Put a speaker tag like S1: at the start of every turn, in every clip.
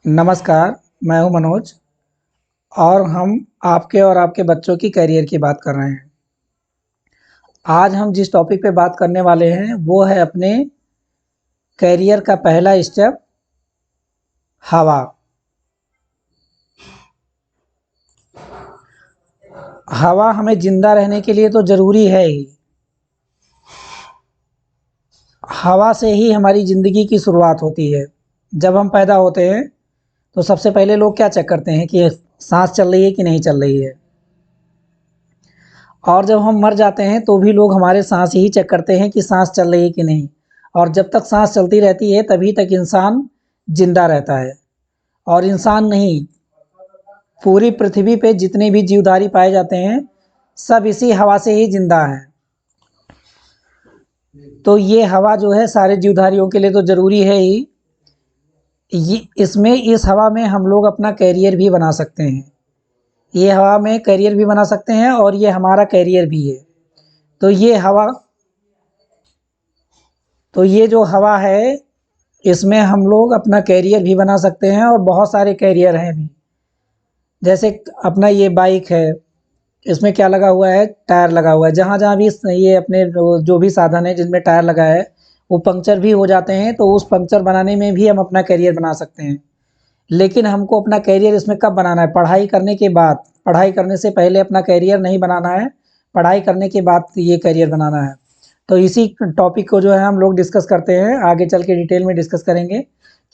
S1: नमस्कार, मैं हूं मनोज और हम आपके और आपके बच्चों की करियर की बात कर रहे हैं। आज हम जिस टॉपिक पे बात करने वाले हैं वो है अपने करियर का पहला स्टेप हवा। हवा हमें ज़िंदा रहने के लिए तो ज़रूरी है ही। हवा से ही हमारी ज़िंदगी की शुरुआत होती है। जब हम पैदा होते हैं तो सबसे पहले लोग क्या चेक करते हैं कि साँस चल रही है कि नहीं चल रही है। और जब हम मर जाते हैं तो भी लोग हमारे साँस ही चेक करते हैं कि साँस चल रही है कि नहीं। और जब तक साँस चलती रहती है तभी तक इंसान ज़िंदा रहता है। और इंसान नहीं, पूरी पृथ्वी पे जितने भी जीवधारी पाए जाते हैं सब इसी हवा से ही ज़िंदा हैं। तो ये हवा जो है सारे जीवधारियों के लिए तो ज़रूरी है ही। ये इसमें इस हवा में हम लोग अपना करियर भी बना सकते हैं। ये हवा में करियर भी बना सकते हैं और ये हमारा करियर भी है। तो ये हवा तो ये जो हवा है इसमें हम लोग अपना करियर भी बना सकते हैं और बहुत सारे करियर हैं भी। जैसे अपना ये बाइक है, इसमें क्या लगा हुआ है, टायर लगा हुआ है। जहाँ-जहाँ भी ये अपने जो भी साधन है जिनमें टायर लगा है वो पंक्चर भी हो जाते हैं तो उस पंक्चर बनाने में भी हम अपना करियर बना सकते हैं। लेकिन हमको अपना करियर इसमें कब बनाना है? पढ़ाई करने के बाद। पढ़ाई करने से पहले अपना करियर नहीं बनाना है, पढ़ाई करने के बाद ये करियर बनाना है। तो इसी टॉपिक को जो है हम लोग डिस्कस करते हैं, आगे चल के डिटेल में डिस्कस करेंगे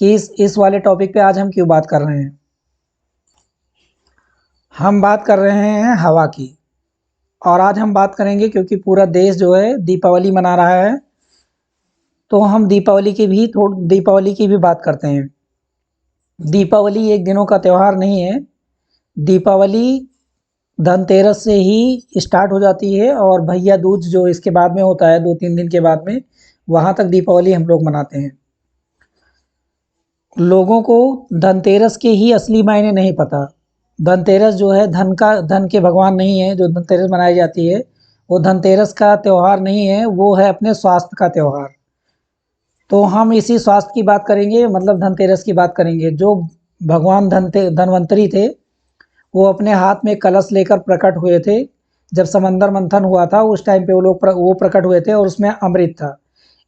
S1: कि इस वाले टॉपिक पे आज हम क्यों बात कर रहे हैं। हम बात कर रहे हैं हवा की और आज हम बात करेंगे क्योंकि पूरा देश जो है दीपावली मना रहा है तो हम दीपावली की भी बात करते हैं। दीपावली एक दिनों का त्यौहार नहीं है। दीपावली धनतेरस से ही स्टार्ट हो जाती है और भैया दूज जो इसके बाद में होता है 2-3 दिन के बाद में, वहाँ तक दीपावली हम लोग मनाते हैं। लोगों को धनतेरस के ही असली मायने नहीं पता। धनतेरस जो है धन के भगवान नहीं है जो धनतेरस मनाई जाती है। वो धनतेरस का त्योहार नहीं है, वो है अपने स्वास्थ्य का त्योहार। तो हम इसी स्वास्थ्य की बात करेंगे, मतलब धनतेरस की बात करेंगे। जो भगवान धनवंतरी थे वो अपने हाथ में कलश लेकर प्रकट हुए थे। जब समंदर मंथन हुआ था उस टाइम पे वो प्रकट हुए थे और उसमें अमृत था।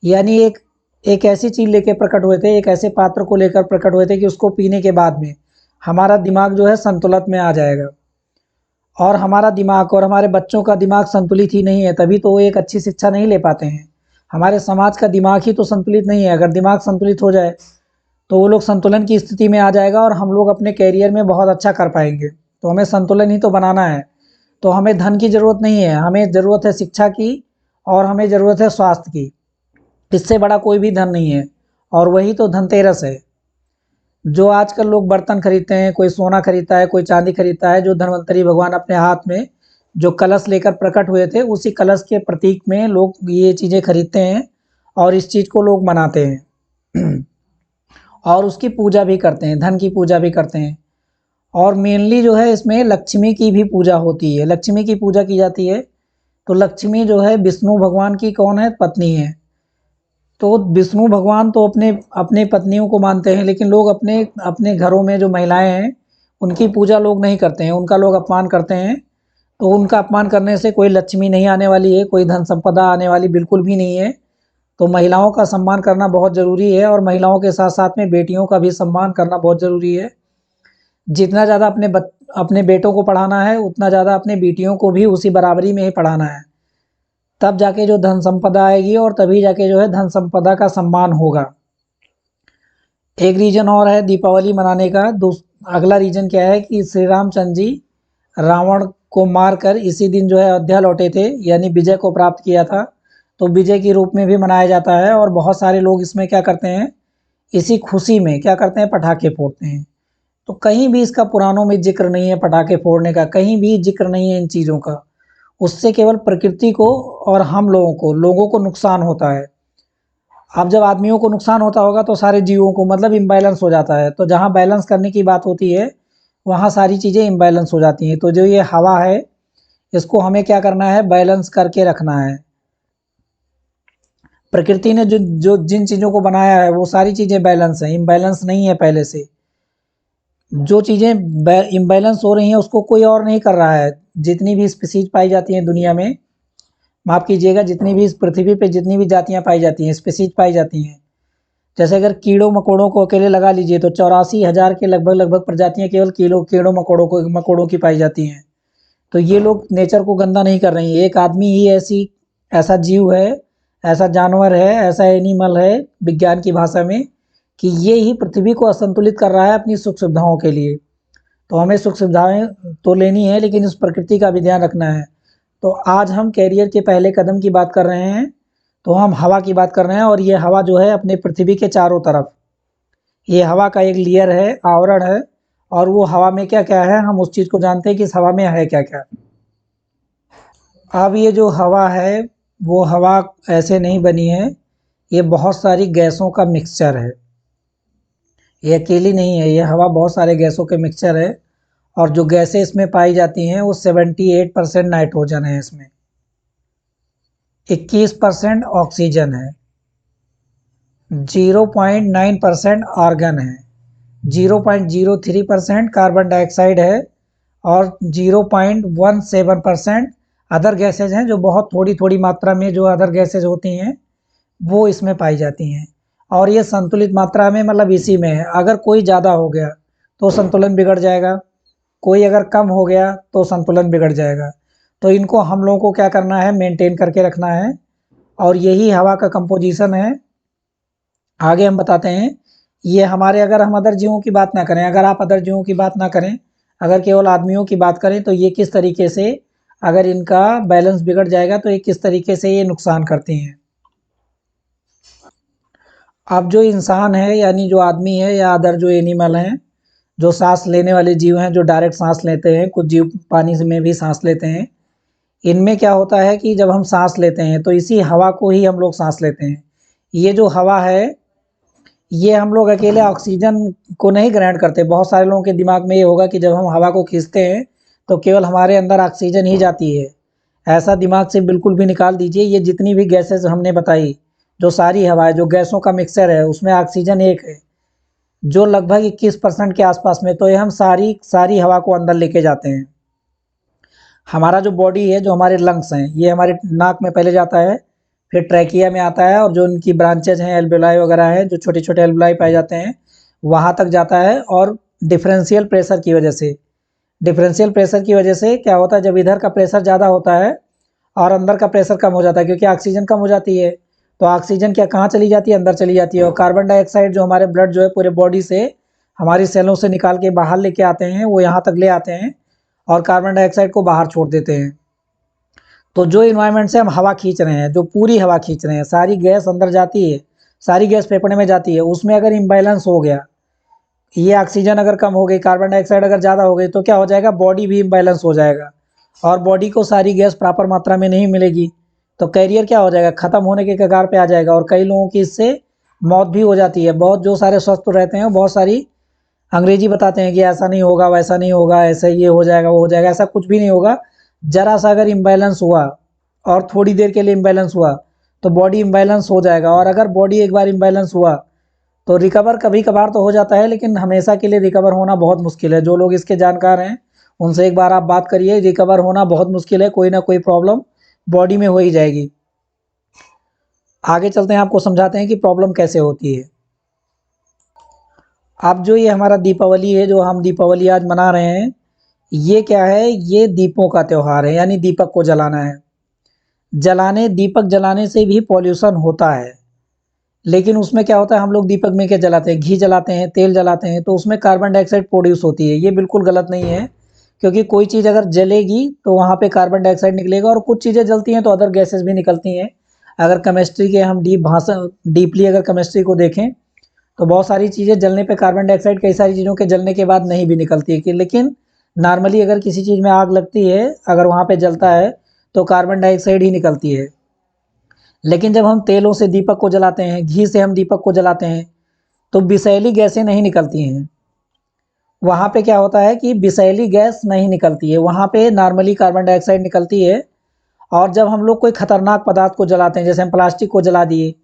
S1: यानी एक एक ऐसी चीज़ लेके प्रकट हुए थे, एक ऐसे पात्र को लेकर प्रकट हुए थे कि उसको पीने के बाद में हमारा दिमाग जो है संतुलन में आ जाएगा। और हमारा दिमाग और हमारे बच्चों का दिमाग संतुलित ही नहीं है, तभी तो वो एक अच्छी शिक्षा नहीं ले पाते हैं। हमारे समाज का दिमाग ही तो संतुलित नहीं है। अगर दिमाग संतुलित हो जाए तो वो लोग संतुलन की स्थिति में आ जाएगा और हम लोग अपने करियर में बहुत अच्छा कर पाएंगे। तो हमें संतुलन ही तो बनाना है। तो हमें धन की ज़रूरत नहीं है, हमें ज़रूरत है शिक्षा की और हमें ज़रूरत है स्वास्थ्य की। इससे बड़ा कोई भी धन नहीं है। और वही तो धनतेरस है। जो आजकल लोग बर्तन खरीदते हैं, कोई सोना खरीदता है, कोई चांदी खरीदता है, जो धन्वंतरी भगवान अपने हाथ में जो कलश लेकर प्रकट हुए थे उसी कलश के प्रतीक में लोग ये चीज़ें खरीदते हैं और इस चीज़ को लोग मनाते हैं। और उसकी पूजा भी करते हैं, धन की पूजा भी करते हैं। और मेनली जो है इसमें लक्ष्मी की भी पूजा होती है, लक्ष्मी की पूजा की जाती है। तो लक्ष्मी जो है विष्णु भगवान की कौन है? पत्नी है। तो विष्णु भगवान तो अपने अपने पत्नियों को मानते हैं, लेकिन लोग अपने अपने घरों में जो महिलाएं हैं उनकी पूजा लोग नहीं करते हैं, उनका लोग अपमान करते हैं। तो उनका अपमान करने से कोई लक्ष्मी नहीं आने वाली है, कोई धन संपदा आने वाली बिल्कुल भी नहीं है। तो महिलाओं का सम्मान करना बहुत ज़रूरी है और महिलाओं के साथ साथ में बेटियों का भी सम्मान करना बहुत ज़रूरी है। जितना ज़्यादा अपने बेटों को पढ़ाना है उतना ज़्यादा अपने बेटियों को भी उसी बराबरी में ही पढ़ाना है। तब जाके जो धन संपदा आएगी और तभी जाके जो है धन संपदा का सम्मान होगा। एक रीज़न और है दीपावली मनाने का। अगला रीज़न क्या है कि श्री रामचंद्र जी रावण को मारकर इसी दिन जो है अयोध्या लौटे थे, यानी विजय को प्राप्त किया था। तो विजय के रूप में भी मनाया जाता है और बहुत सारे लोग इसमें क्या करते हैं, इसी खुशी में क्या करते हैं, पटाखे फोड़ते हैं। तो कहीं भी इसका पुराणों में ज़िक्र नहीं है पटाखे फोड़ने का, कहीं भी ज़िक्र नहीं है इन चीज़ों का। उससे केवल प्रकृति को और हम लोगों को नुकसान होता है। अब जब आदमियों को नुकसान होता होगा तो सारे जीवों को, मतलब इम्बैलेंस हो जाता है। तो जहाँ बैलेंस करने की बात होती है वहाँ सारी चीज़ें इम्बैलेंस हो जाती हैं। तो जो ये हवा है इसको हमें क्या करना है, बैलेंस करके रखना है। प्रकृति ने जो जो जिन चीज़ों को बनाया है वो सारी चीज़ें बैलेंस हैं, इम्बैलेंस नहीं है पहले से। जो चीज़ें इम्बैलेंस हो रही हैं उसको कोई और नहीं कर रहा है। जितनी भी स्पीशीज़ पाई जाती हैं दुनिया में, माफ़ कीजिएगा, जितनी भी इस पृथ्वी पे जितनी भी जातियाँ पाई जाती हैं, स्पीशीज़ पाई जाती हैं, जैसे अगर कीड़ों-मकोड़ों को अकेले लगा लीजिए तो 84,000 के लगभग प्रजातियाँ केवल कीड़ों-मकोड़ों की पाई जाती हैं। तो ये लोग नेचर को गंदा नहीं कर रही हैं। एक आदमी ही ऐसा जीव है, ऐसा जानवर है, ऐसा एनिमल है विज्ञान की भाषा में, कि ये ही पृथ्वी को असंतुलित कर रहा है अपनी सुख-सुविधाओं के लिए। तो हमें सुख-सुविधाएँ तो लेनी है, लेकिन इस प्रकृति का भी ध्यान रखना है। तो आज हम कैरियर के पहले कदम की बात कर रहे हैं, तो हम हवा की बात कर रहे हैं, और ये हवा जो है अपने पृथ्वी के चारों तरफ, ये हवा का एक लेयर है, आवरण है, और वो हवा में क्या-क्या है, हम उस चीज़ को जानते हैं कि इस हवा में है क्या-क्या। अब ये जो हवा है, वो हवा ऐसे नहीं बनी है, ये बहुत सारी गैसों का मिक्सचर है। ये अकेली नहीं है, ये हवा बहुत सारे गैसों के मिक्सचर है, और जो गैसें इसमें पाई जाती हैं वो 78% नाइट्रोजन है इसमें, 21% ऑक्सीजन है, 0.9% आर्गन है, 0.03% कार्बन डाइऑक्साइड है, और 0.17% अदर गैसेज हैं, जो बहुत थोड़ी-थोड़ी मात्रा में जो अदर गैसेज होती हैं, वो इसमें पाई जाती हैं। और ये संतुलित मात्रा में, मतलब इसी में है। अगर कोई ज़्यादा हो गया तो संतुलन बिगड़ जाएगा, कोई अगर कम हो गया तो संतुलन बिगड़ जाएगा। तो इनको हम लोगों को क्या करना है, मेंटेन करके रखना है, और यही हवा का कंपोजिशन है। आगे हम बताते हैं। ये हमारे, अगर हम अदर जीवों की बात ना करें, अगर आप अदर जीवों की बात ना करें, अगर केवल आदमियों की बात करें, तो ये किस तरीके से, अगर इनका बैलेंस बिगड़ जाएगा तो ये किस तरीके से ये नुकसान करती हैं। अब जो इंसान है, यानी जो आदमी है या अदर जो एनिमल हैं, जो सांस लेने वाले जीव हैं, जो डायरेक्ट सांस लेते हैं, कुछ जीव पानी में भी सांस लेते हैं, इनमें क्या होता है कि जब हम सांस लेते हैं तो इसी हवा को ही हम लोग सांस लेते हैं। ये जो हवा है, ये हम लोग अकेले ऑक्सीजन को नहीं ग्रहण करते। बहुत सारे लोगों के दिमाग में ये होगा कि जब हम हवा को खींचते हैं तो केवल हमारे अंदर ऑक्सीजन ही जाती है। ऐसा दिमाग से बिल्कुल भी निकाल दीजिए। ये जितनी भी गैसेस हमने बताई, जो सारी हवा है, जो गैसों का मिक्सचर है, उसमें ऑक्सीजन एक है, जो लगभग 21% के आसपास में। तो ये हम सारी हवा को अंदर लेके जाते हैं। हमारा जो बॉडी है, जो हमारे लंग्स हैं, ये हमारे नाक में पहले जाता है, फिर ट्रैकिया में आता है, और जो उनकी ब्रांचेज हैं, एल्वेलाई वगैरह हैं, जो छोटे-छोटे एल्वेलाई पाए जाते हैं, वहाँ तक जाता है। और डिफरेंशियल प्रेशर की वजह से क्या होता है, जब इधर का प्रेशर ज़्यादा होता है और अंदर का प्रेशर कम हो जाता है, क्योंकि ऑक्सीजन कम हो जाती है, तो ऑक्सीजन क्या कहाँ चली जाती है, अंदर चली जाती है। और कार्बन डाइऑक्साइड जो हमारे ब्लड जो है पूरे बॉडी से, हमारी सेलों से निकाल के बाहर लेके आते हैं, वो यहाँ तक ले आते हैं, और कार्बन डाइऑक्साइड को बाहर छोड़ देते हैं। तो जो इन्वायरमेंट से हम हवा खींच रहे हैं, जो पूरी हवा खींच रहे हैं, सारी गैस अंदर जाती है, सारी गैस फेफड़े में जाती है, उसमें अगर इम्बैलेंस हो गया, ये ऑक्सीजन अगर कम हो गई, कार्बन डाइऑक्साइड अगर ज़्यादा हो गई, तो क्या हो जाएगा, बॉडी भी इम्बैलेंस हो जाएगा, और बॉडी को सारी गैस प्रॉपर मात्रा में नहीं मिलेगी, तो कैरियर क्या हो जाएगा, ख़त्म होने के कगार पे आ जाएगा, और कई लोगों की इससे मौत भी हो जाती है। बहुत जो सारे स्वस्थ रहते हैं, बहुत सारी अंग्रेजी बताते हैं कि ऐसा नहीं होगा, वैसा नहीं होगा, ऐसा ये हो जाएगा, वो हो जाएगा, ऐसा कुछ भी नहीं होगा। ज़रा सा अगर इम्बैलेंस हुआ, और थोड़ी देर के लिए इम्बैलेंस हुआ, तो बॉडी इम्बैलेंस हो जाएगा। और अगर बॉडी एक बार इम्बैलेंस हुआ, तो रिकवर कभी-कभार तो हो जाता है, लेकिन हमेशा के लिए रिकवर होना बहुत मुश्किल है। जो लोग इसके जानकार हैं, उनसे एक बार आप बात करिए, रिकवर होना बहुत मुश्किल है, कोई ना कोई प्रॉब्लम बॉडी में हो ही जाएगी। आगे चलते हैं, आपको समझाते हैं कि प्रॉब्लम कैसे होती है। अब जो ये हमारा दीपावली है, जो हम दीपावली आज मना रहे हैं, ये क्या है, ये दीपों का त्योहार है, यानी दीपक को जलाना है। दीपक जलाने से भी पॉल्यूशन होता है, लेकिन उसमें क्या होता है, हम लोग दीपक में क्या जलाते हैं, घी जलाते हैं, तेल जलाते हैं, तो उसमें कार्बन डाइऑक्साइड प्रोड्यूस होती है। ये बिल्कुल गलत नहीं है, क्योंकि कोई चीज़ अगर जलेगी तो वहाँ पे कार्बन डाइऑक्साइड निकलेगा, और कुछ चीज़ें जलती हैं तो अदर गैसेस भी निकलती हैं। अगर केमिस्ट्री के हम डीपली अगर केमिस्ट्री को देखें, तो बहुत सारी चीज़ें जलने पे कार्बन डाइऑक्साइड, कई सारी चीज़ों के जलने के बाद नहीं भी निकलती है, कि लेकिन नॉर्मली अगर किसी चीज़ में आग लगती है, अगर वहाँ पे जलता है, तो कार्बन डाइऑक्साइड ही निकलती है। लेकिन जब हम तेलों से दीपक को जलाते हैं, घी से हम दीपक को जलाते हैं, तो विषैली गैसें नहीं निकलती हैं। वहाँ पे क्या होता है कि विषैली गैस नहीं निकलती है, वहाँ पे नॉर्मली कार्बन डाइऑक्साइड निकलती है। और जब हम लोग कोई खतरनाक पदार्थ को जलाते हैं, जैसे हम प्लास्टिक को जला दिए,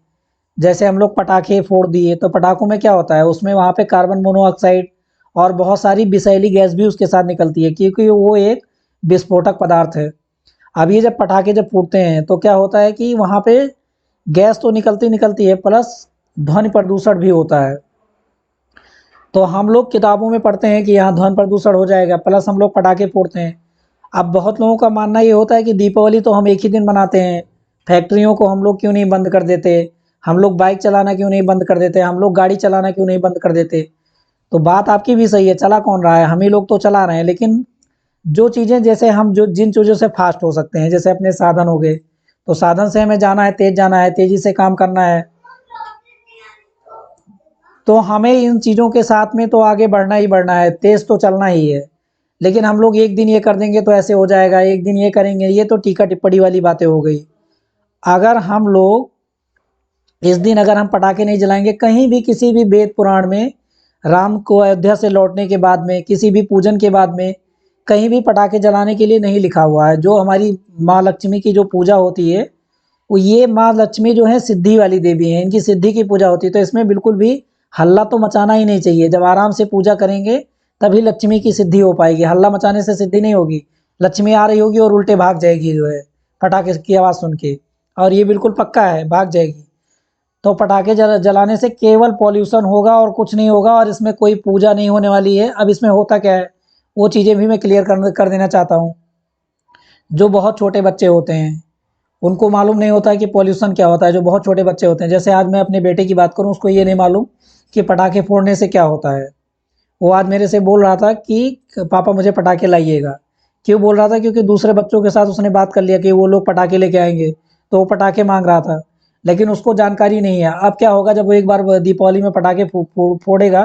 S1: जैसे हम लोग पटाखे फोड़ दिए, तो पटाखों में क्या होता है, उसमें वहाँ पे कार्बन मोनोऑक्साइड और बहुत सारी विषैली गैस भी उसके साथ निकलती है, क्योंकि वो एक विस्फोटक पदार्थ है। अब ये जब पटाखे जब फूटते हैं तो क्या होता है कि वहाँ पे गैस तो निकलती निकलती है, प्लस ध्वनि प्रदूषण भी होता है। तो हम लोग किताबों में पढ़ते हैं कि यहाँ ध्वनि प्रदूषण हो जाएगा, प्लस हम लोग पटाखे फोड़ते हैं। अब बहुत लोगों का मानना ये होता है कि दीपावली तो हम एक ही दिन मनाते हैं, फैक्ट्रियों को हम लोग क्यों नहीं बंद कर देते, हम लोग बाइक चलाना क्यों नहीं बंद कर देते, हम लोग गाड़ी चलाना क्यों नहीं बंद कर देते। तो बात आपकी भी सही है, चला कौन रहा है, हम ही लोग तो चला रहे हैं। लेकिन जो चीज़ें जैसे हम जो जिन चीज़ों से फास्ट हो सकते हैं, जैसे अपने साधन हो गए, तो साधन से हमें जाना है, तेज़ जाना है, तेज़ी से काम करना है, तो हमें इन चीज़ों के साथ में तो आगे बढ़ना ही बढ़ना है, तेज़ तो चलना ही है। लेकिन हम लोग एक दिन ये कर देंगे तो ऐसे हो जाएगा, एक दिन ये करेंगे, ये तो टीका टिप्पणी वाली बातें हो गई। अगर हम लोग इस दिन अगर हम पटाखे नहीं जलाएंगे, कहीं भी किसी भी वेद पुराण में राम को अयोध्या से लौटने के बाद में, किसी भी पूजन के बाद में कहीं भी पटाखे जलाने के लिए नहीं लिखा हुआ है। जो हमारी माँ लक्ष्मी की जो पूजा होती है, वो ये माँ लक्ष्मी जो है सिद्धि वाली देवी हैं, इनकी सिद्धि की पूजा होती है। तो इसमें बिल्कुल भी हल्ला तो मचाना ही नहीं चाहिए। जब आराम से पूजा करेंगे तभी लक्ष्मी की सिद्धि हो पाएगी, हल्ला मचाने से सिद्धि नहीं होगी। लक्ष्मी आ रही होगी और उल्टे भाग जाएगी जो है पटाखे की आवाज़ सुन के, और ये बिल्कुल पक्का है, भाग जाएगी। तो पटाखे जलाने से केवल पॉल्यूशन होगा और कुछ नहीं होगा, और इसमें कोई पूजा नहीं होने वाली है। अब इसमें होता क्या है, वो चीज़ें भी मैं क्लियर कर देना चाहता हूँ। जो बहुत छोटे बच्चे होते हैं उनको मालूम नहीं होता है कि पॉल्यूशन क्या होता है। जो बहुत छोटे बच्चे होते हैं, जैसे आज मैं अपने बेटे की बात करूँ, उसको ये नहीं मालूम कि पटाखे फोड़ने से क्या होता है। वो आज मेरे से बोल रहा था कि पापा मुझे पटाखे लाइएगा। क्यों बोल रहा था, क्योंकि दूसरे बच्चों के साथ उसने बात कर लिया कि वो लोग पटाखे लेके आएंगे, तो वो पटाखे मांग रहा था। लेकिन उसको जानकारी नहीं है। अब क्या होगा, जब वो एक बार दीपावली में पटाखे फोड़ेगा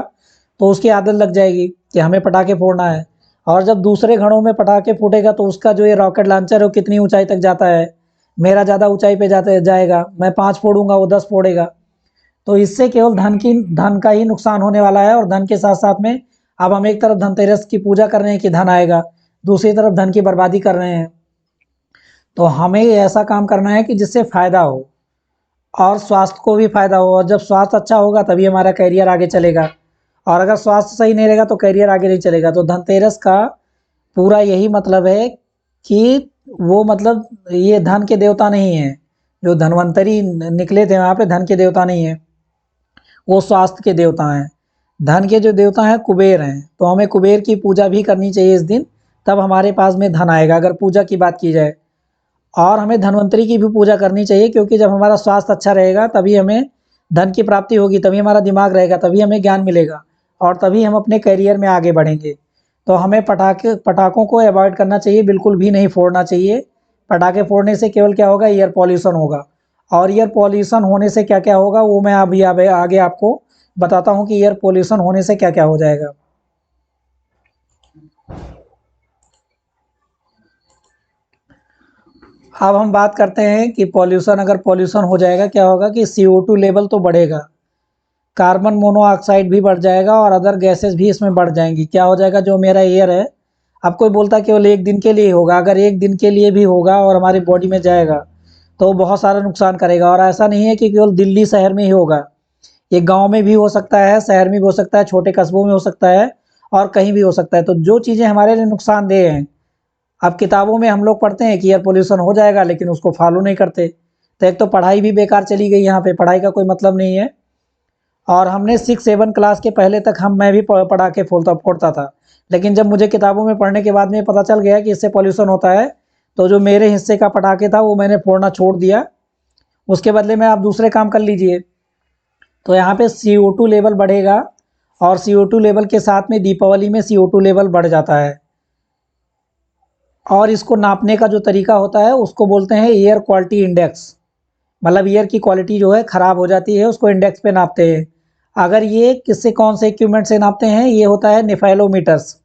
S1: तो उसकी आदत लग जाएगी कि हमें पटाखे फोड़ना है। और जब दूसरे घरों में पटाखे फूटेगा तो उसका जो ये रॉकेट लॉन्चर है वो कितनी ऊंचाई तक जाता है, मेरा ज़्यादा ऊंचाई पे जाएगा। मैं 5 फोड़ूंगा, वो 10 फोड़ेगा। तो इससे केवल धन का ही नुकसान होने वाला है। और धन के साथ साथ में अब हम एक तरफ धनतेरस की पूजा कर रहे हैं कि धन आएगा, दूसरी तरफ धन की बर्बादी कर रहे हैं। तो हमें ऐसा काम करना है कि जिससे फ़ायदा हो और स्वास्थ्य को भी फ़ायदा हो। और जब स्वास्थ्य अच्छा होगा तभी हमारा करियर आगे चलेगा, और अगर स्वास्थ्य सही नहीं रहेगा तो करियर आगे नहीं चलेगा। तो धनतेरस का पूरा यही मतलब है कि वो मतलब ये धन के देवता नहीं है। जो धनवंतरी निकले थे वहाँ पे धन के देवता नहीं है, वो स्वास्थ्य के देवता हैं। धन के जो देवता हैं कुबेर हैं। तो हमें कुबेर की पूजा भी करनी चाहिए इस दिन, तब हमारे पास में धन आएगा, अगर पूजा की बात की जाए। और हमें धन्वंतरी की भी पूजा करनी चाहिए, क्योंकि जब हमारा स्वास्थ्य अच्छा रहेगा तभी हमें धन की प्राप्ति होगी, तभी हमारा दिमाग रहेगा, तभी हमें ज्ञान मिलेगा, और तभी हम अपने करियर में आगे बढ़ेंगे। तो हमें पटाखों को अवॉइड करना चाहिए, बिल्कुल भी नहीं फोड़ना चाहिए। पटाखे फोड़ने से केवल क्या होगा, एयर पॉल्यूशन होगा। और एयर पॉल्यूशन होने से क्या क्या होगा वो मैं अभी आगे आपको बताता हूँ कि एयर पॉल्यूशन होने से क्या क्या हो जाएगा। अब हम बात करते हैं कि पॉल्यूशन, अगर पॉल्यूशन हो जाएगा क्या होगा कि CO2 लेवल तो बढ़ेगा, कार्बन मोनोऑक्साइड भी बढ़ जाएगा, और अदर गैसेस भी इसमें बढ़ जाएंगी। क्या हो जाएगा, जो मेरा एयर है, अब कोई बोलता है केवल एक दिन के लिए होगा, अगर एक दिन के लिए भी होगा और हमारी बॉडी में जाएगा तो बहुत सारा नुकसान करेगा। और ऐसा नहीं है कि केवल दिल्ली शहर में ही होगा, ये गांव में भी हो सकता है, शहर में भी हो सकता है, छोटे कस्बों में हो सकता है, और कहीं भी हो सकता है। तो जो चीज़ें हमारे लिए नुकसानदेह हैं, अब किताबों में हम लोग पढ़ते हैं कि एयर पोल्यूशन हो जाएगा, लेकिन उसको फॉलो नहीं करते। तो एक तो पढ़ाई भी बेकार चली गई, यहाँ पे पढ़ाई का कोई मतलब नहीं है। और हमने 6-7 क्लास के पहले तक मैं भी पटाखे फोड़ता था। लेकिन जब मुझे किताबों में पढ़ने के बाद में पता चल गया कि इससे पॉल्यूशन होता है, तो जो मेरे हिस्से का पटाखे था वो मैंने फोड़ना छोड़ दिया। उसके बदले में आप दूसरे काम कर लीजिए। तो यहाँ पे CO2 लेवल बढ़ेगा, और CO2 लेवल के साथ में दीपावली में CO2 लेवल बढ़ जाता है। और इसको नापने का जो तरीका होता है उसको बोलते हैं एयर क्वालिटी इंडेक्स। मतलब एयर की क्वालिटी जो है ख़राब हो जाती है, उसको इंडेक्स पे नापते हैं। अगर ये किससे, कौन से इक्विपमेंट से नापते हैं, ये होता है निफेलोमीटर्स।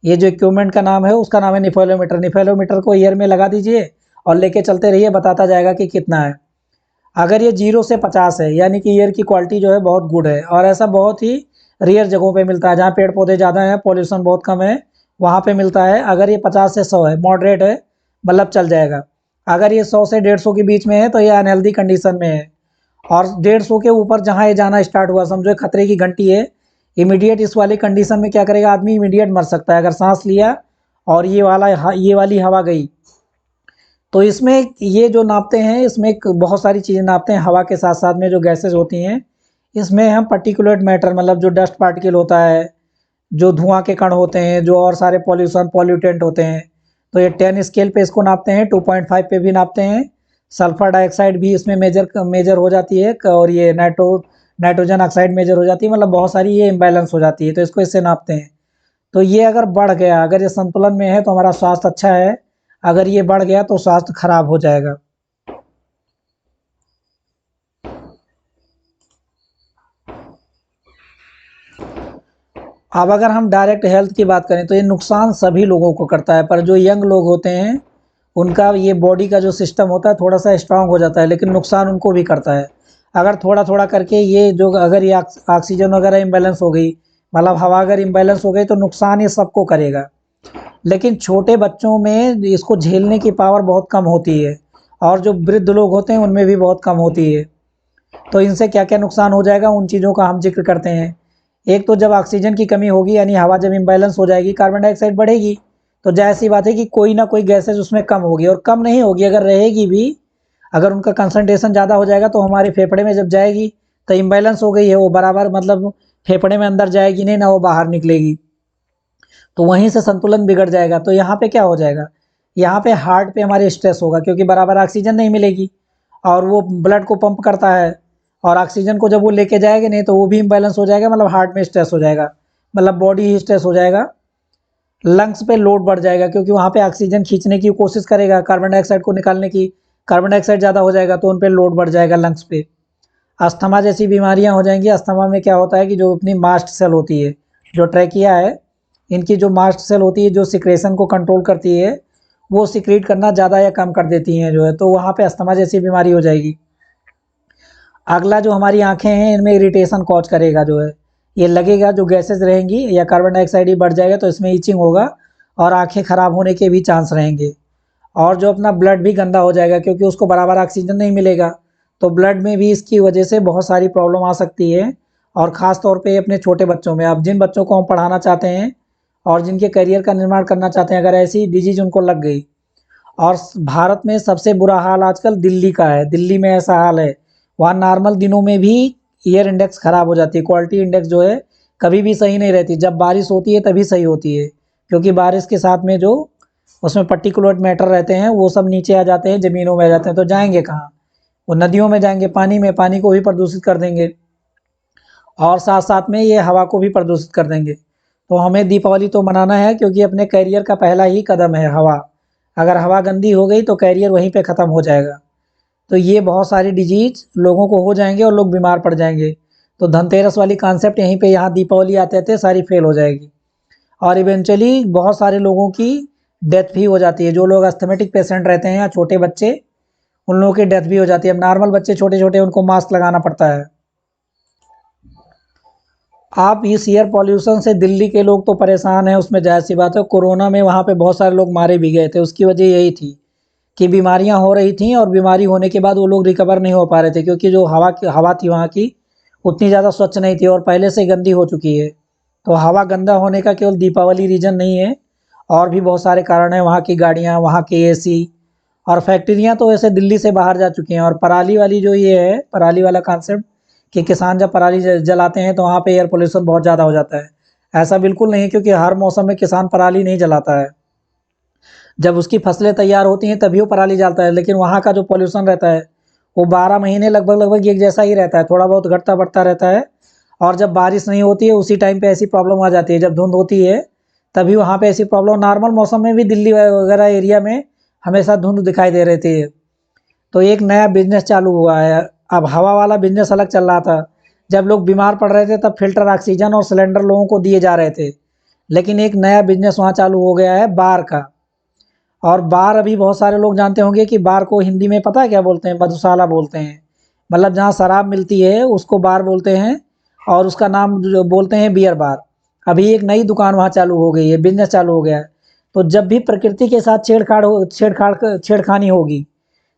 S1: ये जो इक्विपमेंट का नाम है उसका नाम है निफेलोमीटर। निफेलोमीटर को ईयर में लगा दीजिए और लेके चलते रहिए, बताता जाएगा कि कितना है। अगर ये 0 से 50 है, यानी कि एयर की क्वालिटी जो है बहुत गुड है। और ऐसा बहुत ही रेयर जगहों पे मिलता है, जहाँ पेड़ पौधे ज़्यादा हैं, पॉल्यूशन बहुत कम है, वहाँ पे मिलता है। अगर ये 50 से 100 है, मॉडरेट है, मतलब चल जाएगा। अगर ये 100 से 150 के बीच में है तो ये अनहेल्दी कंडीशन में है। और 150 के ऊपर जहाँ ये जाना स्टार्ट हुआ, समझो खतरे की घंटी है, इमीडिएट इस वाली कंडीशन में क्या करेगा आदमी, इमीडिएट मर सकता है अगर सांस लिया और ये वाली हवा गई। तो इसमें ये जो नापते हैं, इसमें बहुत सारी चीज़ें नापते हैं हवा के साथ साथ में जो गैसेज होती हैं। इसमें हम पर्टिकुलेट मैटर मतलब जो डस्ट पार्टिकल होता है, जो धुआं के कण होते हैं, जो और सारे पॉल्यूशन पॉल्यूटेंट होते हैं, तो ये 10 स्केल पे इसको नापते हैं, 2.5 पे भी नापते हैं। सल्फर डाइऑक्साइड भी इसमें मेजर हो जाती है, और ये नाइट्रोजन ऑक्साइड मेजर हो जाती है, मतलब बहुत सारी ये इम्बैलेंस हो जाती है, तो इसको इससे नापते हैं। तो ये अगर बढ़ गया, अगर ये संतुलन में है तो हमारा स्वास्थ्य अच्छा है, अगर ये बढ़ गया तो स्वास्थ्य खराब हो जाएगा। अब अगर हम डायरेक्ट हेल्थ की बात करें तो ये नुकसान सभी लोगों को करता है, पर जो यंग लोग होते हैं उनका ये बॉडी का जो सिस्टम होता है थोड़ा सा स्ट्रांग हो जाता है, लेकिन नुकसान उनको भी करता है। अगर थोड़ा थोड़ा करके ये जो अगर ये ऑक्सीजन वगैरह इम्बैलेंस हो गई, मतलब हवा अगर इम्बैलेंस हो गई तो नुकसान ये सबको करेगा। लेकिन छोटे बच्चों में इसको झेलने की पावर बहुत कम होती है, और जो वृद्ध लोग होते हैं उनमें भी बहुत कम होती है। तो इनसे क्या क्या नुकसान हो जाएगा उन चीज़ों का हम जिक्र करते हैं। एक तो जब ऑक्सीजन की कमी होगी, यानी हवा जब इम्बैलेंस हो जाएगी, कार्बन डाइऑक्साइड बढ़ेगी, तो जाहिर सी बात है कि कोई ना कोई गैसेज उसमें कम होगी, और कम नहीं होगी, अगर रहेगी भी, अगर उनका कंसंट्रेशन ज़्यादा हो जाएगा तो हमारे फेफड़े में जब जाएगी तो इम्बैलेंस हो गई है वो बराबर, मतलब फेफड़े में अंदर जाएगी नहीं ना, वो बाहर निकलेगी, तो वहीं से संतुलन बिगड़ जाएगा। तो यहाँ पे क्या हो जाएगा, यहाँ पे हार्ट पे हमारे स्ट्रेस होगा, क्योंकि बराबर ऑक्सीजन नहीं मिलेगी, और वो ब्लड को पंप करता है, और ऑक्सीजन को जब वो लेके जाएगा नहीं तो वो भी इम्बैलेंस हो जाएगा, मतलब हार्ट में स्ट्रेस हो जाएगा, मतलब बॉडी ही स्ट्रेस हो जाएगा। लंग्स पे लोड बढ़ जाएगा, क्योंकि वहाँ पे ऑक्सीजन खींचने की कोशिश करेगा, कार्बन डाइऑक्साइड को निकालने की, कार्बन डाइऑक्साइड ज़्यादा हो जाएगा तो उन पे लोड बढ़ जाएगा लंग्स पे। अस्थमा जैसी बीमारियां हो जाएंगी। अस्थमा में क्या होता है कि जो अपनी मास्ट सेल होती है, जो ट्रैकिया है, इनकी जो मास्ट सेल होती है जो सिक्रेशन को कंट्रोल करती है, वो सिक्रीट करना ज़्यादा या कम कर देती हैं जो है, तो वहाँ पे अस्थमा जैसी बीमारी हो जाएगी। अगला जो हमारी आंखें हैं इनमें इरिटेशन कॉज करेगा जो है, ये लगेगा जो गैसेज रहेंगी या कार्बन डाइऑक्साइड ही बढ़ जाएगा तो इसमें ईचिंग होगा और आंखें ख़राब होने के भी चांस रहेंगे। और जो अपना ब्लड भी गंदा हो जाएगा, क्योंकि उसको बराबर ऑक्सीजन नहीं मिलेगा, तो ब्लड में भी इसकी वजह से बहुत सारी प्रॉब्लम आ सकती है। और ख़ास तौर पे अपने छोटे बच्चों में, अब जिन बच्चों को हम पढ़ाना चाहते हैं और जिनके करियर का निर्माण करना चाहते हैं, अगर ऐसी डिजीज उनको लग गई, और भारत में सबसे बुरा हाल आजकल दिल्ली का है, दिल्ली में ऐसा हाल है, वहाँ नॉर्मल दिनों में भी एयर इंडेक्स ख़राब हो जाती है, क्वालिटी इंडेक्स जो है कभी भी सही नहीं रहती, जब बारिश होती है तभी सही होती है, क्योंकि बारिश के साथ में जो उसमें पर्टिकुलर मैटर रहते हैं वो सब नीचे आ जाते हैं, ज़मीनों में आ जाते हैं, तो जाएंगे कहाँ, वो नदियों में जाएंगे, पानी में, पानी को भी प्रदूषित कर देंगे, और साथ साथ में ये हवा को भी प्रदूषित कर देंगे। तो हमें दीपावली तो मनाना है, क्योंकि अपने करियर का पहला ही कदम है हवा, अगर हवा गंदी हो गई तो करियर वहीं पे ख़त्म हो जाएगा। तो ये बहुत सारी डिजीज लोगों को हो जाएंगे और लोग बीमार पड़ जाएंगे। तो धनतेरस वाली कॉन्सेप्ट यहीं पे, यहाँ दीपावली आते आते सारी फेल हो जाएगी, और इवेंचुअली बहुत सारे लोगों की डेथ भी हो जाती है। जो लोग अस्थमेटिक पेशेंट रहते हैं या छोटे बच्चे, उन लोगों की डेथ भी हो जाती है। अब नॉर्मल बच्चे छोटे छोटे उनको मास्क लगाना पड़ता है। आप इस एयर पॉल्यूशन से दिल्ली के लोग तो परेशान हैं, उसमें जाहिर सी बात है, कोरोना में वहाँ पे बहुत सारे लोग मारे भी गए थे, उसकी वजह यही थी कि बीमारियाँ हो रही थी, और बीमारी होने के बाद वो लोग रिकवर नहीं हो पा रहे थे, क्योंकि जो हवा थी वहाँ की उतनी ज़्यादा स्वच्छ नहीं थी और पहले से गंदी हो चुकी है। तो हवा गंदा होने का केवल दीपावली रीज़न नहीं है, और भी बहुत सारे कारण हैं, वहाँ की गाड़ियाँ, वहाँ के एसी, और फैक्ट्रियाँ तो वैसे दिल्ली से बाहर जा चुकी हैं। और पराली वाली जो ये है, पराली वाला कॉन्सेप्ट कि किसान जब पराली जलाते हैं तो वहाँ पे एयर पोल्यूशन बहुत ज़्यादा हो जाता है, ऐसा बिल्कुल नहीं है, क्योंकि हर मौसम में किसान पराली नहीं जलाता है, जब उसकी फसलें तैयार होती हैं तभी वो पराली जलाता है। लेकिन वहाँ का जो पॉल्यूशन रहता है वो 12 महीने लगभग लगभग एक जैसा ही रहता है, थोड़ा बहुत घटता बढ़ता रहता है। और जब बारिश नहीं होती है उसी टाइम पे ऐसी प्रॉब्लम आ जाती है, जब धुंध होती है तभी वहाँ पे ऐसी प्रॉब्लम, नॉर्मल मौसम में भी दिल्ली वगैरह एरिया में हमेशा धुंध दिखाई दे रहती है। तो एक नया बिजनेस चालू हुआ है, अब हवा वाला बिजनेस अलग चल रहा था, जब लोग बीमार पड़ रहे थे तब फिल्टर ऑक्सीजन और सिलेंडर लोगों को दिए जा रहे थे। लेकिन एक नया बिजनेस वहाँ चालू हो गया है बार का। और बार, अभी बहुत सारे लोग जानते होंगे कि बार को हिंदी में पता है क्या बोलते हैं, मधुशाला बोलते हैं, मतलब जहाँ शराब मिलती है उसको बार बोलते हैं, और उसका नाम जो बोलते हैं बियर बार। अभी एक नई दुकान वहाँ चालू हो गई है, बिजनेस चालू हो गया है। तो जब भी प्रकृति के साथ छेड़खानी होगी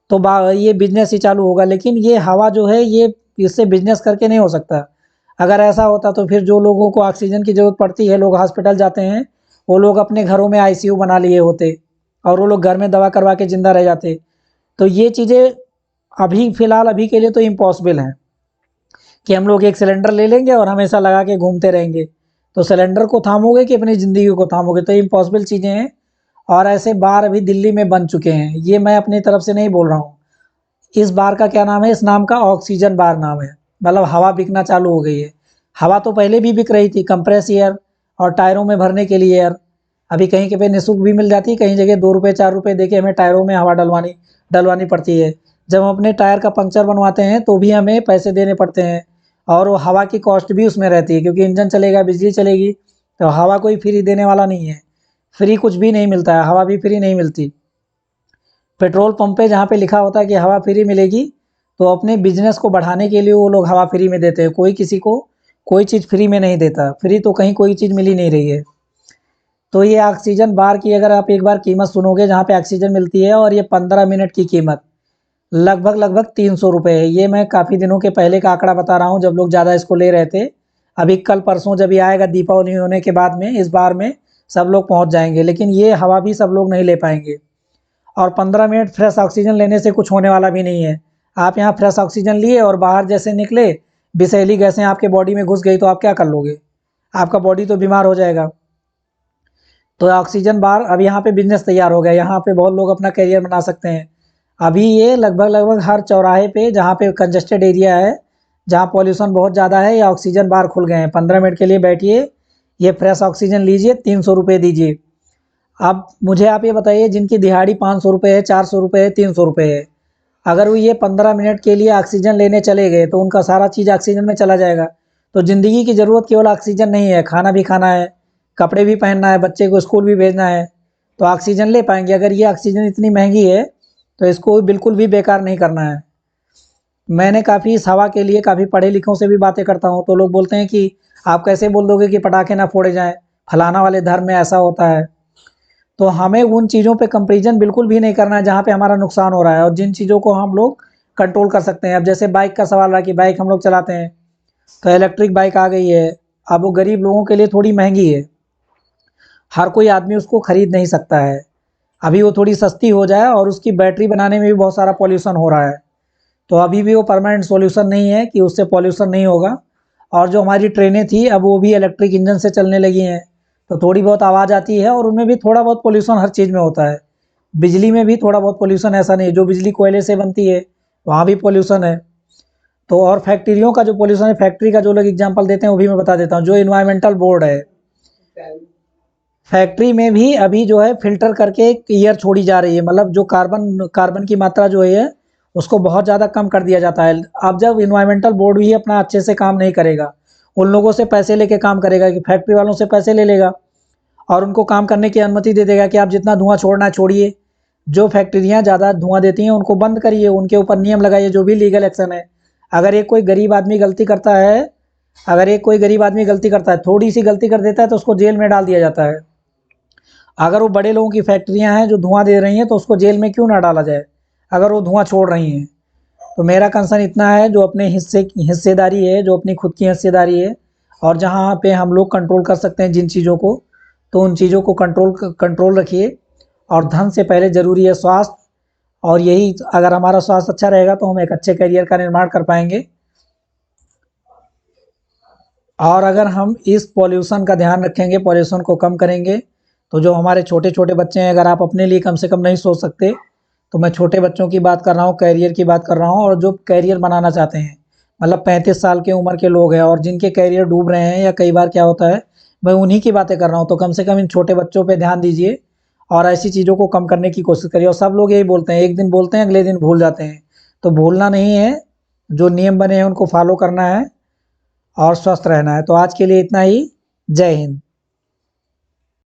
S1: तो ये बिजनेस ही चालू होगा। लेकिन ये हवा जो है ये इससे बिजनेस करके नहीं हो सकता। अगर ऐसा होता तो फिर जो लोगों को ऑक्सीजन की ज़रूरत पड़ती है, लोग हॉस्पिटल जाते हैं, वो लोग अपने घरों में आईसीयू बना लिए होते और वो लोग घर में दवा करवा के ज़िंदा रह जाते। तो ये चीज़ें अभी फ़िलहाल अभी के लिए तो इम्पॉसिबल हैं कि हम लोग एक सिलेंडर ले लेंगे और हमेशा लगा के घूमते रहेंगे। तो सिलेंडर को थामोगे कि अपनी ज़िंदगी को थामोगे, तो इम्पॉसिबल चीज़ें हैं। और ऐसे बार अभी दिल्ली में बन चुके हैं, ये मैं अपनी तरफ से नहीं बोल रहा हूँ। इस बार का क्या नाम है, इस नाम का ऑक्सीजन बार नाम है, मतलब हवा बिकना चालू हो गई है। हवा तो पहले भी बिक रही थी, कंप्रेस एयर और टायरों में भरने के लिए एयर। अभी कहीं के पे निःशुल्क भी मिल जाती है, कहीं जगह 2 रुपये 4 रुपये दे के हमें टायरों में हवा डलवानी पड़ती है। जब हम अपने टायर का पंक्चर बनवाते हैं तो भी हमें पैसे देने पड़ते हैं, और वो हवा की कॉस्ट भी उसमें रहती है, क्योंकि इंजन चलेगा, बिजली चलेगी, तो हवा कोई फ्री देने वाला नहीं है। फ्री कुछ भी नहीं मिलता है, हवा भी फ्री नहीं मिलती। पेट्रोल पंप पे जहाँ पे लिखा होता है कि हवा फ्री मिलेगी, तो अपने बिजनेस को बढ़ाने के लिए वो लोग हवा फ्री में देते हैं। कोई किसी को कोई चीज़ फ्री में नहीं देता, फ्री तो कहीं कोई चीज़ मिल ही नहीं रही है। तो ये ऑक्सीजन बार की अगर आप एक बार कीमत सुनोगे जहाँ पे ऑक्सीजन मिलती है, और ये 15 मिनट की कीमत लगभग 300 रुपये है। ये मैं काफ़ी दिनों के पहले का आंकड़ा बता रहा हूँ, जब लोग ज़्यादा इसको ले रहे थे। अभी कल परसों जब ये आएगा दीपावली होने के बाद में, इस बार में सब लोग पहुँच जाएंगे, लेकिन ये हवा भी सब लोग नहीं ले पाएंगे। और 15 मिनट फ्रेश ऑक्सीजन लेने से कुछ होने वाला भी नहीं है। आप यहाँ फ्रेश ऑक्सीजन लिए और बाहर जैसे निकले, विषैली गैसें आपके बॉडी में घुस गई तो आप क्या कर लोगे? आपका बॉडी तो बीमार हो जाएगा। तो ऑक्सीजन बार अब यहाँ पे बिजनेस तैयार हो गया, यहाँ पे बहुत लोग अपना करियर बना सकते हैं। अभी ये लगभग हर चौराहे पे जहाँ पे कंजस्टेड एरिया है, जहाँ पॉल्यूशन बहुत ज़्यादा है, ये ऑक्सीजन बार खुल गए हैं। 15 मिनट के लिए बैठिए, ये फ्रेश ऑक्सीजन लीजिए, 300 रुपये दीजिए। अब मुझे आप ये बताइए, जिनकी दिहाड़ी 500 रुपये है, 400 रुपये है, 300 रुपये है, अगर वो ये 15 मिनट के लिए ऑक्सीजन लेने चले गए तो उनका सारा चीज़ ऑक्सीजन में चला जाएगा। तो ज़िंदगी की ज़रूरत केवल ऑक्सीजन नहीं है, खाना भी खाना है, कपड़े भी पहनना है, बच्चे को स्कूल भी भेजना है, तो ऑक्सीजन ले पाएंगे। अगर ये ऑक्सीजन इतनी महंगी है तो इसको बिल्कुल भी बेकार नहीं करना है। मैंने काफ़ी इस हवा के लिए काफ़ी पढ़े लिखों से भी बातें करता हूँ, तो लोग बोलते हैं कि आप कैसे बोल दोगे कि पटाखे ना फोड़े जाएँ, फलाना वाले धर्म में ऐसा होता है। तो हमें उन चीज़ों पे कंपैरिजन बिल्कुल भी नहीं करना है जहाँ पे हमारा नुकसान हो रहा है, और जिन चीज़ों को हम लोग कंट्रोल कर सकते हैं। अब जैसे बाइक का सवाल रहा कि बाइक हम लोग चलाते हैं, तो इलेक्ट्रिक बाइक आ गई है। अब वो गरीब लोगों के लिए थोड़ी महंगी है, हर कोई आदमी उसको खरीद नहीं सकता है। अभी वो थोड़ी सस्ती हो जाए, और उसकी बैटरी बनाने में भी बहुत सारा पॉल्यूशन हो रहा है, तो अभी भी वो परमानेंट सॉल्यूशन नहीं है कि उससे पॉल्यूशन नहीं होगा। और जो हमारी ट्रेनें थी अब वो भी इलेक्ट्रिक इंजन से चलने लगी हैं, तो थोड़ी बहुत आवाज़ आती है, और उनमें भी थोड़ा बहुत पॉल्यूशन हर चीज़ में होता है। बिजली में भी थोड़ा बहुत पॉल्यूशन, ऐसा नहीं, जो बिजली कोयले से बनती है वहाँ भी पॉल्यूशन है। तो और फैक्ट्रियों का जो पॉल्यूशन है, फैक्ट्री का जो लोग एग्जांपल देते हैं वो भी मैं बता देता हूँ। जो इन्वायरमेंटल बोर्ड है, फैक्ट्री में भी अभी जो है फ़िल्टर करके एक एयर छोड़ी जा रही है, मतलब जो कार्बन कार्बन की मात्रा जो है उसको बहुत ज़्यादा कम कर दिया जाता है। अब जब इन्वायरमेंटल बोर्ड भी अपना अच्छे से काम नहीं करेगा, उन लोगों से पैसे लेके काम करेगा, कि फैक्ट्री वालों से पैसे ले लेगा और उनको काम करने की अनुमति दे देगा कि आप जितना धुआं छोड़ना है छोड़िए। जो फैक्ट्रियाँ ज़्यादा धुआं देती हैं उनको बंद करिए, उनके ऊपर नियम लगाइए, जो भी लीगल एक्शन है। अगर एक कोई गरीब आदमी गलती करता है, अगर एक कोई गरीब आदमी गलती करता है, थोड़ी सी गलती कर देता है, तो उसको जेल में डाल दिया जाता है। अगर वो बड़े लोगों की फैक्ट्रियाँ हैं जो धुआं दे रही हैं, तो उसको जेल में क्यों ना डाला जाए अगर वो धुआं छोड़ रही हैं। तो मेरा कंसर्न इतना है, जो अपने हिस्सेदारी है, जो अपनी खुद की हिस्सेदारी है, और जहाँ पे हम लोग कंट्रोल कर सकते हैं जिन चीज़ों को, तो उन चीज़ों को कंट्रोल रखिए। और धन से पहले ज़रूरी है स्वास्थ्य, और यही अगर हमारा स्वास्थ्य अच्छा रहेगा तो हम एक अच्छे करियर का निर्माण कर पाएंगे। और अगर हम इस पॉल्यूशन का ध्यान रखेंगे, पॉल्यूशन को कम करेंगे, तो जो हमारे छोटे छोटे बच्चे हैं, अगर आप अपने लिए कम से कम नहीं सोच सकते, तो मैं छोटे बच्चों की बात कर रहा हूँ, करियर की बात कर रहा हूँ, और जो करियर बनाना चाहते हैं, मतलब 35 साल की उम्र के लोग हैं और जिनके करियर डूब रहे हैं, या कई बार क्या होता है, मैं उन्हीं की बातें कर रहा हूँ। तो कम से कम इन छोटे बच्चों पे ध्यान दीजिए और ऐसी चीज़ों को कम करने की कोशिश करिए। और सब लोग यही बोलते हैं, एक दिन बोलते हैं, अगले दिन भूल जाते हैं। तो भूलना नहीं है, जो नियम बने हैं उनको फॉलो करना है और स्वस्थ रहना है। तो आज के लिए इतना ही। जय हिंद।